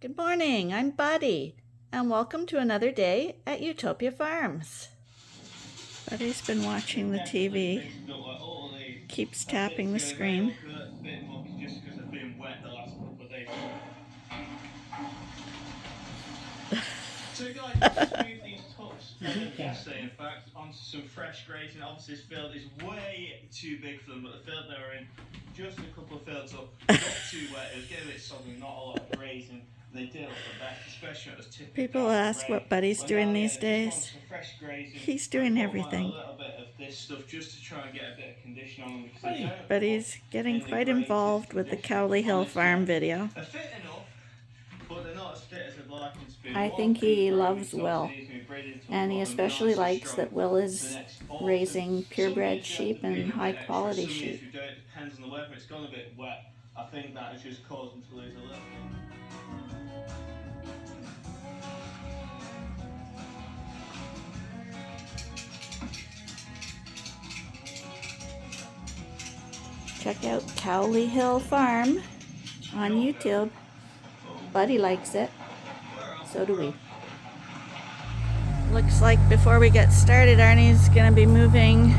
Good morning, I'm Buddy, and welcome to another day at Ewetopia Farms. Buddy's been watching the TV, keeps tapping the screen. So guys, just move these tufts of yesterday, in fact, onto some fresh grazing. Obviously this field is way too big for them, but the field they were in, just a couple of fields up, got too wet. It was getting a bit soggy, not a lot of grazing. They did look the best, especially when it was tipping. People ask what Buddy's doing these days. He's doing everything. A little bit of this stuff just to try and get a bit of condition on them, because Buddy's getting quite involved with the Cowley Hill Farm video. They're fit enough, but they're not as fit as I'd like them to be. I think he loves Will, and he especially likes that Will is raising purebred sheep and high quality sheep. It depends on the weather. It's gone a bit wet. I think that has just caused them to lose a little bit. Check out Cowley Hill Farm on YouTube. Buddy likes it. So do we. Looks like before we get started, Arnie's going to be moving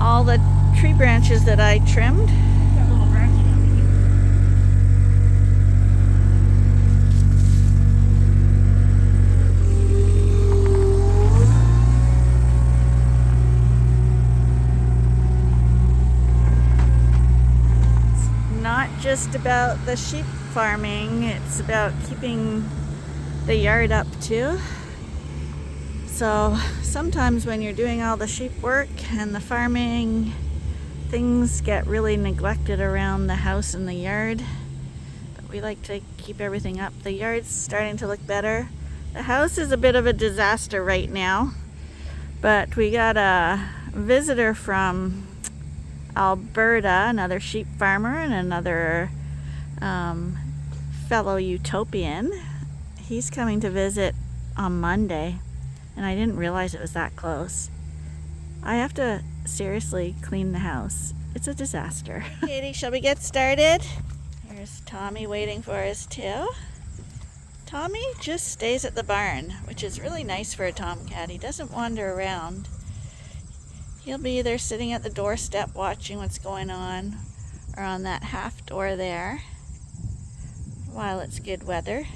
all the tree branches that I trimmed. Not just about the sheep farming, it's about keeping the yard up too. So sometimes when you're doing all the sheep work and the farming, things get really neglected around the house and the yard. But we like to keep everything up. The yard's starting to look better. The house is a bit of a disaster right now, but we got a visitor from Alberta, another sheep farmer and another fellow utopian. He's coming to visit on Monday, and I didn't realize it was that close. I have to seriously clean the house. It's a disaster. Katie, shall we get started? Here's Tommy waiting for us too. Tommy just stays at the barn, which is really nice for a tomcat. He doesn't wander around. He'll be either sitting at the doorstep watching what's going on, or on that half door there while it's good weather.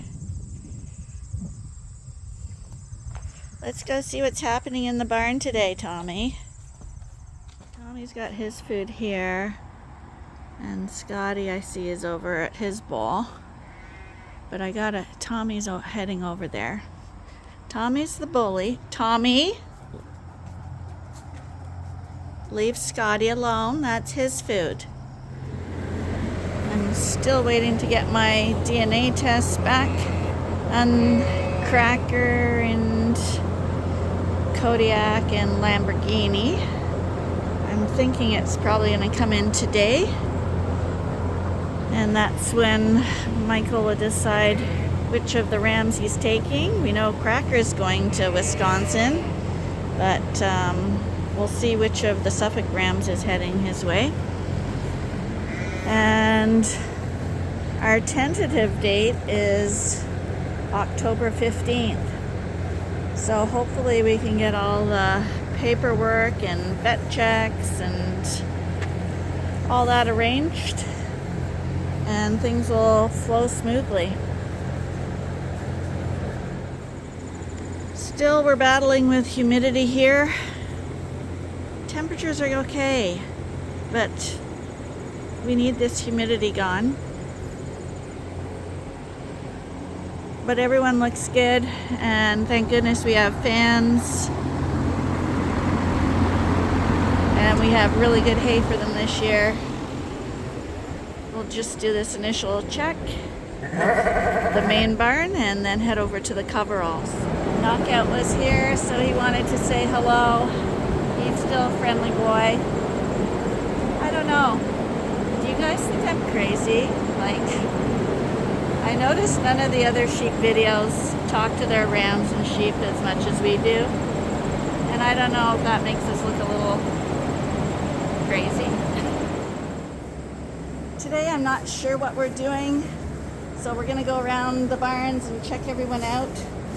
Let's go see what's happening in the barn today, Tommy. Tommy's got his food here, and Scotty I see is over at his bowl. But Tommy's heading over there. Tommy's the bully. Tommy! Leave Scotty alone. That's his food. I'm still waiting to get my DNA tests back on Cracker and Kodiak and Lamborghini. I'm thinking it's probably going to come in today. And that's when Michael will decide which of the rams he's taking. We know Cracker's going to Wisconsin, but we'll see which of the Suffolk rams is heading his way. And our tentative date is October 15th. So hopefully we can get all the paperwork and vet checks and all that arranged, and things will flow smoothly. Still, we're battling with humidity here. Temperatures are okay, but we need this humidity gone. But everyone looks good, and thank goodness we have fans, and we have really good hay for them this year. We'll just do this initial check, the main barn, and then head over to the coveralls. Knockout was here, so he wanted to say hello. He's still a friendly boy. I don't know. Do you guys think I'm crazy? I noticed none of the other sheep videos talk to their rams and sheep as much as we do. And I don't know if that makes us look a little crazy. Today I'm not sure what we're doing. So we're gonna go around the barns and check everyone out.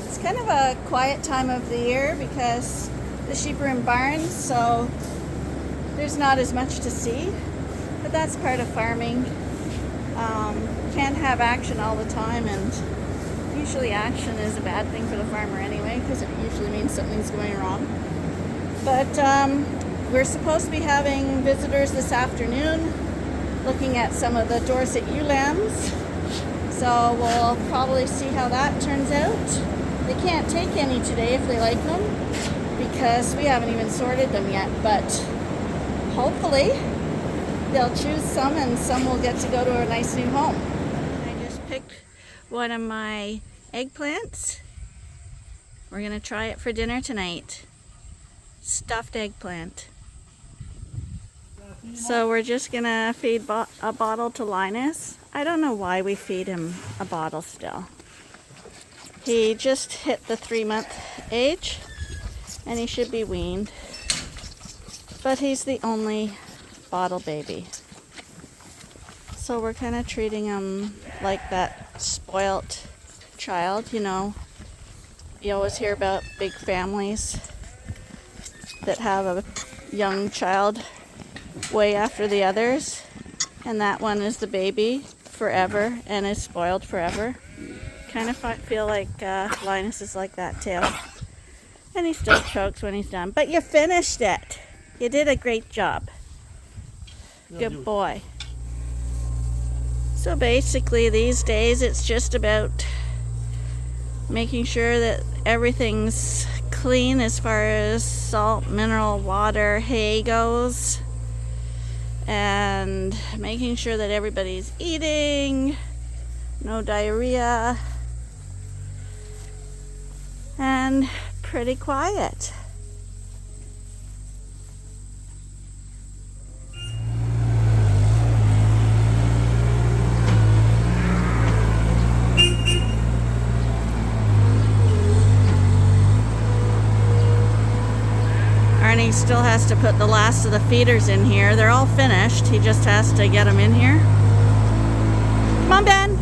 It's kind of a quiet time of the year because the sheep are in barns, so there's not as much to see. But that's part of farming. Can't have action all the time, and usually action is a bad thing for the farmer anyway, because it usually means something's going wrong. But we're supposed to be having visitors this afternoon, looking at some of the Dorset ewe lambs. So we'll probably see how that turns out. They can't take any today if they like them, because we haven't even sorted them yet, but hopefully they'll choose some and some will get to go to a nice new home. I just picked one of my eggplants. We're gonna try it for dinner tonight. Stuffed eggplant. So we're just gonna feed a bottle to Linus. I don't know why we feed him a bottle still. He just hit the 3-month age and he should be weaned. But he's the only bottle baby. So we're kind of treating him like that spoilt child, you know. You always hear about big families that have a young child way after the others, and that one is the baby forever and is spoiled forever. Kind of feel like Linus is like that too. And he still chokes when he's done. But you finished it. You did a great job. Good boy. So basically these days it's just about making sure that everything's clean as far as salt, mineral, water, hay goes. And making sure that everybody's eating, no diarrhea, and pretty quiet. Arnie still has to put the last of the feeders in here. They're all finished. He just has to get them in here. Come on, Ben.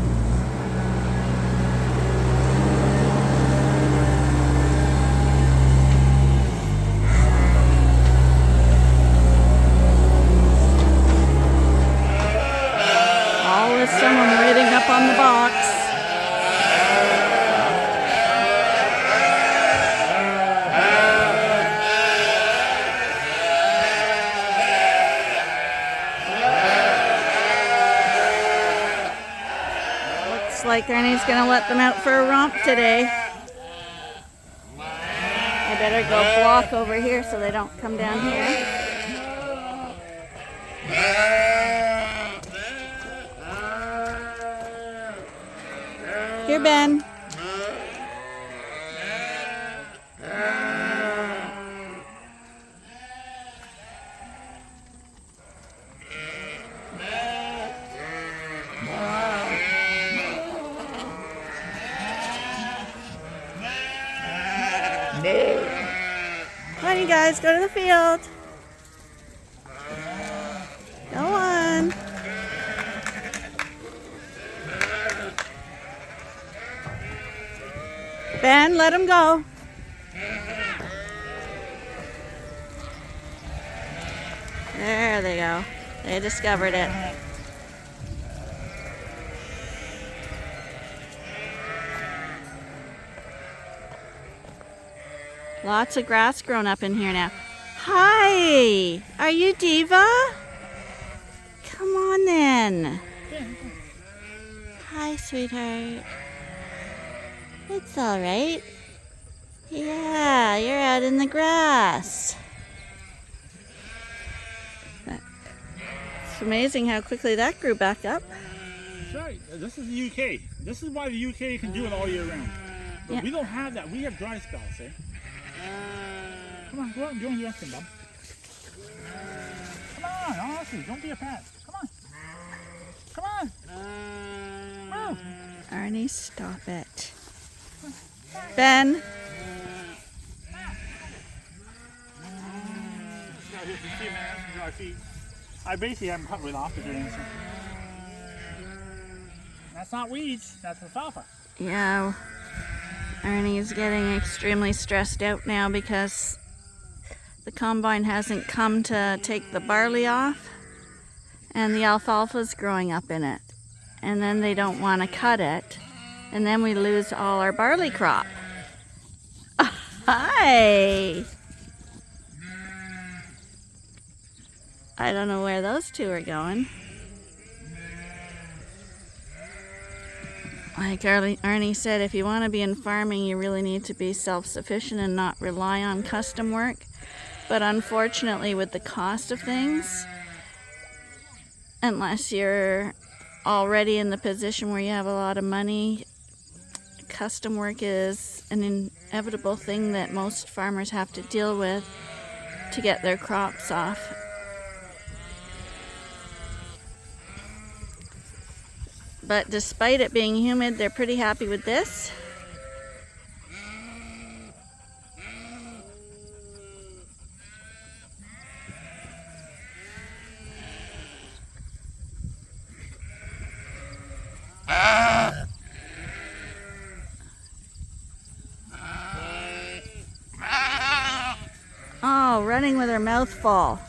Always someone waiting up on the box. Like Ernie's gonna let them out for a romp today. I better go block over here so they don't come down here. Here, Ben. Come on, you guys, go to the field. Go on. Ben, let him go. There they go. They discovered it. Lots of grass grown up in here now. Hi! Are you Diva? Come on then. Hi, sweetheart. It's all right. Yeah, you're out in the grass. It's amazing how quickly that grew back up. That's right. This is the UK. This is why the UK can do it all year round. But we don't have that. We have dry spells, eh? Come on, go out and join the rest of them, Bob. Come on, honestly, don't be a pet. Come on. Come on. Move. Arnie, stop it. Ben. I basically haven't cut right off the drains. That's not weeds, that's alfalfa. Yeah, Ernie's getting extremely stressed out now because the combine hasn't come to take the barley off, and the alfalfa's growing up in it. And then they don't want to cut it, and then we lose all our barley crop. Hi! I don't know where those two are going. Like Arnie said, if you want to be in farming, you really need to be self-sufficient and not rely on custom work. But unfortunately, with the cost of things, unless you're already in the position where you have a lot of money, custom work is an inevitable thing that most farmers have to deal with to get their crops off. But despite it being humid, they're pretty happy with this. Oh, running with her mouth full.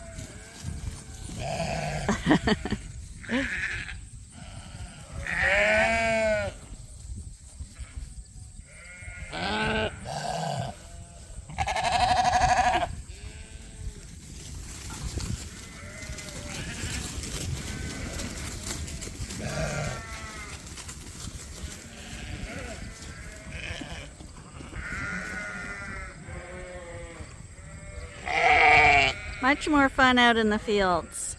Much more fun out in the fields.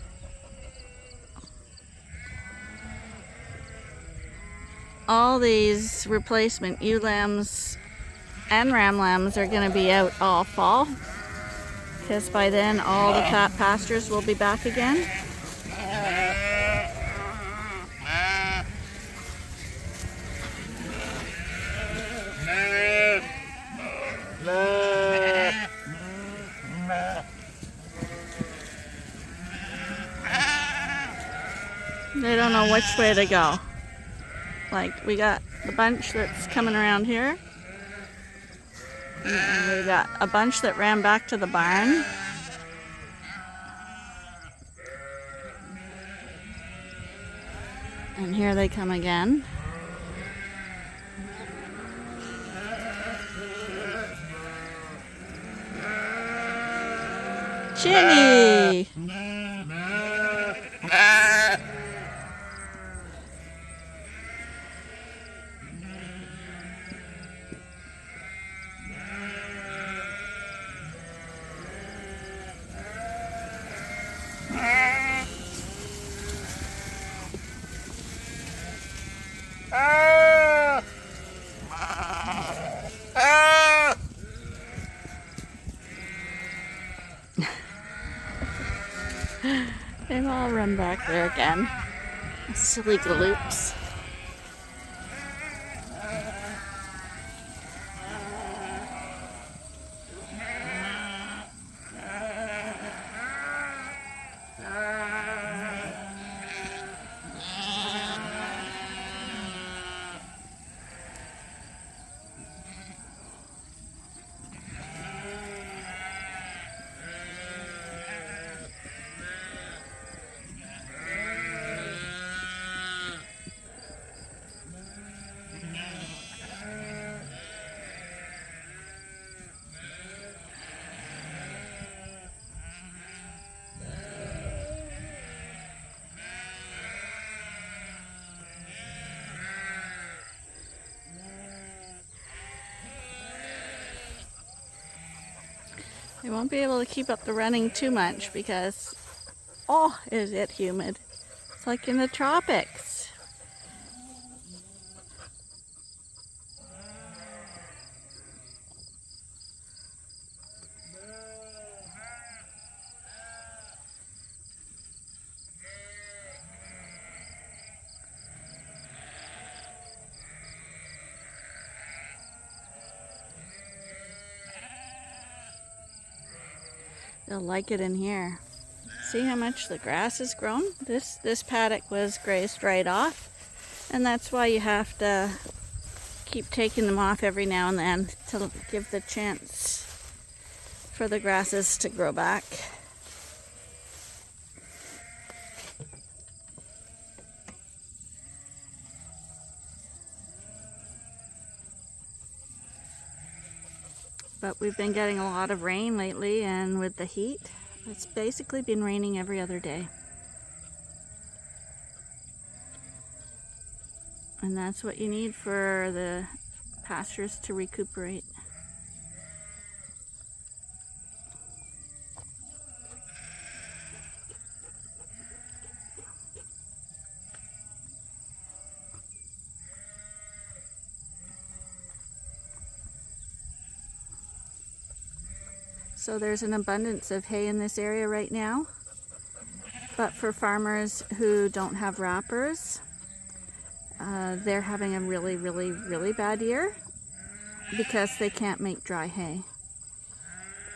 All these replacement ewe lambs and ram lambs are going to be out all fall, because by then all the fat pastures will be back again. They don't know which way to go. Like, we got the bunch that's coming around here. And we got a bunch that ran back to the barn. And here they come again. Chinny! They've all run back there again. Silly galoops. They won't be able to keep up the running too much because, oh, is it humid. It's like in the tropics. They'll like it in here. See how much the grass has grown? This paddock was grazed right off. And that's why you have to keep taking them off every now and then to give the chance for the grasses to grow back. But we've been getting a lot of rain lately, and with the heat, it's basically been raining every other day. And that's what you need for the pastures to recuperate. So there's an abundance of hay in this area right now, but for farmers who don't have wrappers, they're having a really bad year because they can't make dry hay.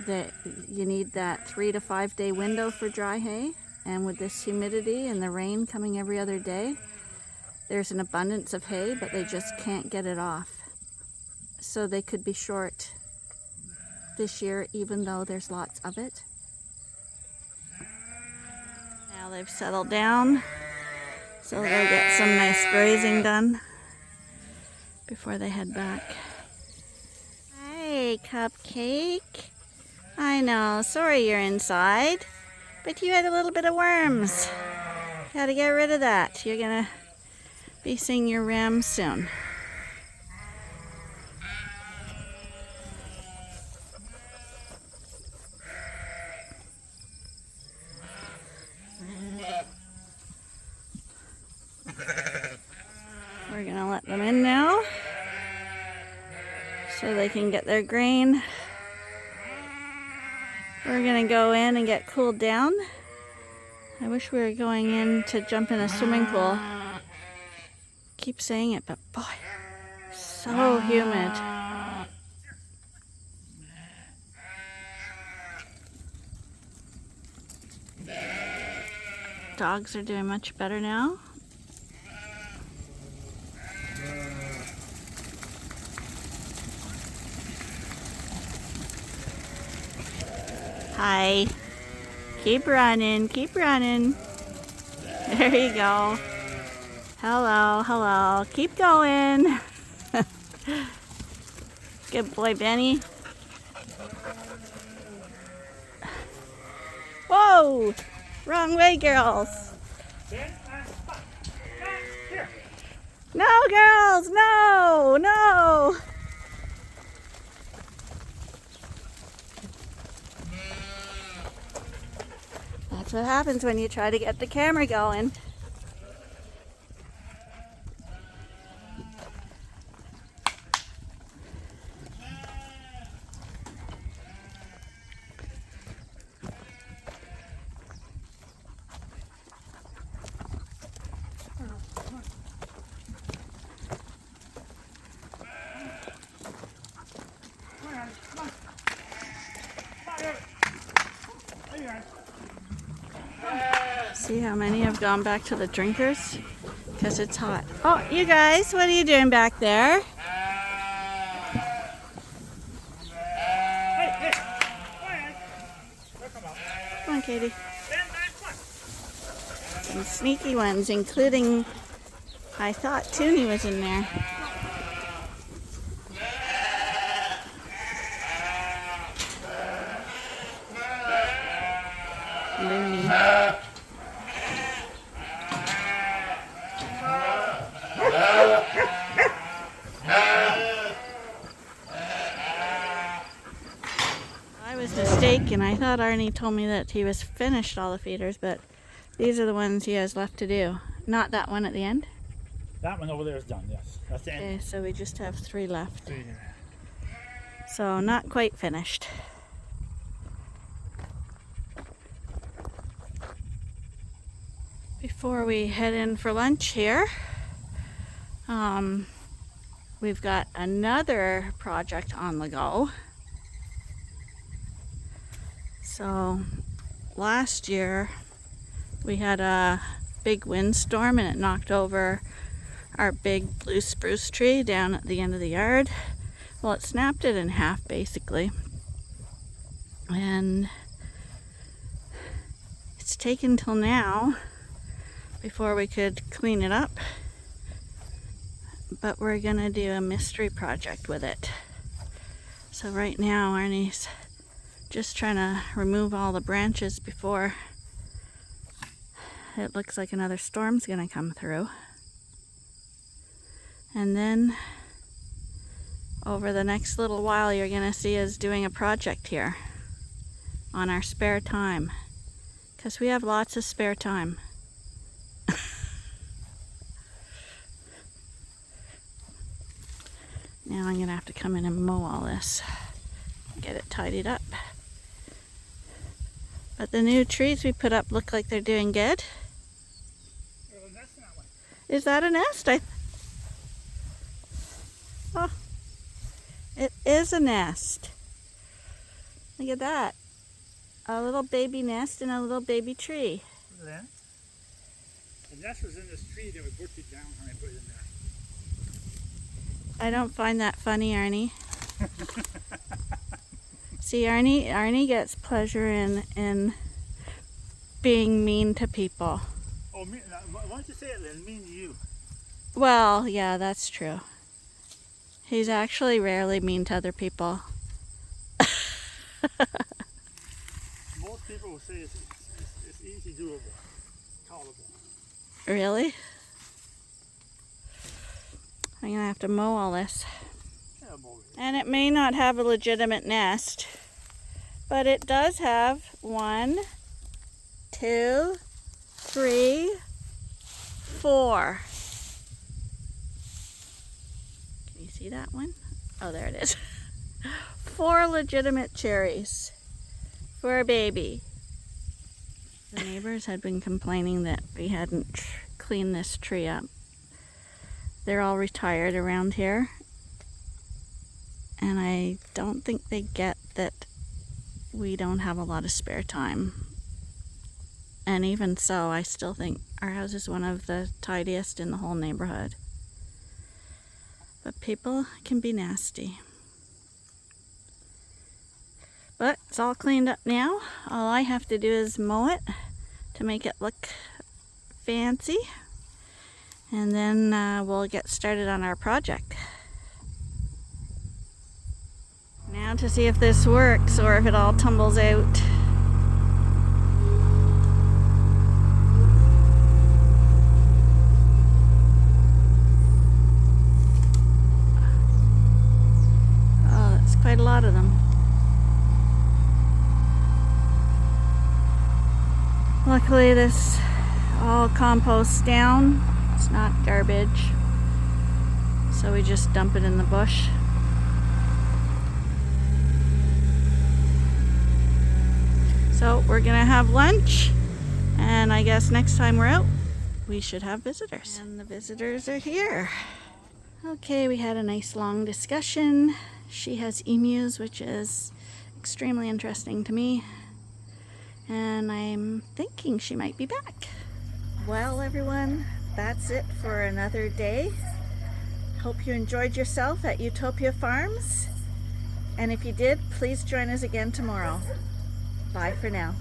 You need that 3 to 5 day window for dry hay, and with this humidity and the rain coming every other day, there's an abundance of hay, but they just can't get it off. So they could be short this year, even though there's lots of it. Now they've settled down, so they'll get some nice grazing done before they head back. Hi, Cupcake. I know, sorry you're inside, but you had a little bit of worms. Gotta get rid of that. You're gonna be seeing your ram soon. We're gonna let them in now so they can get their grain. We're gonna go in and get cooled down. I wish we were going in to jump in a swimming pool. Keep saying it, but boy, so humid. Dogs are doing much better now. Hi. Keep running, keep running. There you go. Hello, hello. Keep going. Good boy, Benny. Whoa! Wrong way, girls. No, girls, no, no. That's what happens when you try to get the camera going. See how many have gone back to the drinkers? Because it's hot. Oh, you guys, what are you doing back there? Come on, Katie. Some sneaky ones, including, I thought Toonie was in there. Looney. I was mistaken. I thought Arnie told me that he was finished all the feeders, but these are the ones he has left to do. Not that one at the end? That one over there is done, yes. That's the end. Okay, so we just have 3 left. 3 here. So not quite finished. Before we head in for lunch here, we've got another project on the go. So last year we had a big windstorm and it knocked over our big blue spruce tree down at the end of the yard. Well, it snapped it in half basically. And it's taken till now before we could clean it up. But we're gonna do a mystery project with it. So right now Arnie's just trying to remove all the branches before it looks like another storm's gonna come through. And then over the next little while you're gonna see us doing a project here on our spare time, because we have lots of spare time. Now I'm gonna have to come in and mow all this, get it tidied up. But the new trees we put up look like they're doing good. Is that a nest? Oh, it is a nest. Look at that. A little baby nest and a little baby tree. The nest was in this tree that we bushed it down when I put it in there. I don't find that funny, Arnie. See, Arnie gets pleasure in being mean to people. Oh, me, why don't you say it then? Mean to you. Well, yeah, that's true. He's actually rarely mean to other people. Most people will say it's easy doable, tolerable. Really? I'm gonna have to mow all this. Yeah, mow it. And it may not have a legitimate nest, but it does have 1, 2, 3, 4. Can you see that one? Oh, there it is. 4 legitimate cherries for a baby. The neighbors had been complaining that we hadn't cleaned this tree up. They're all retired around here, and I don't think they get that we don't have a lot of spare time. And even so, I still think our house is one of the tidiest in the whole neighborhood. But people can be nasty. But it's all cleaned up now. All I have to do is mow it to make it look fancy. And then we'll get started on our project. Now to see if this works or if it all tumbles out. Oh, that's quite a lot of them. Luckily this all composts down. It's not garbage, so we just dump it in the bush. So we're gonna have lunch, and I guess next time we're out we should have visitors. And the visitors are here. Okay, we had a nice long discussion. She has emus, which is extremely interesting to me, and I'm thinking she might be back. Well, everyone, that's it for another day. Hope you enjoyed yourself at Ewetopia Farms. And if you did, please join us again tomorrow. Bye for now.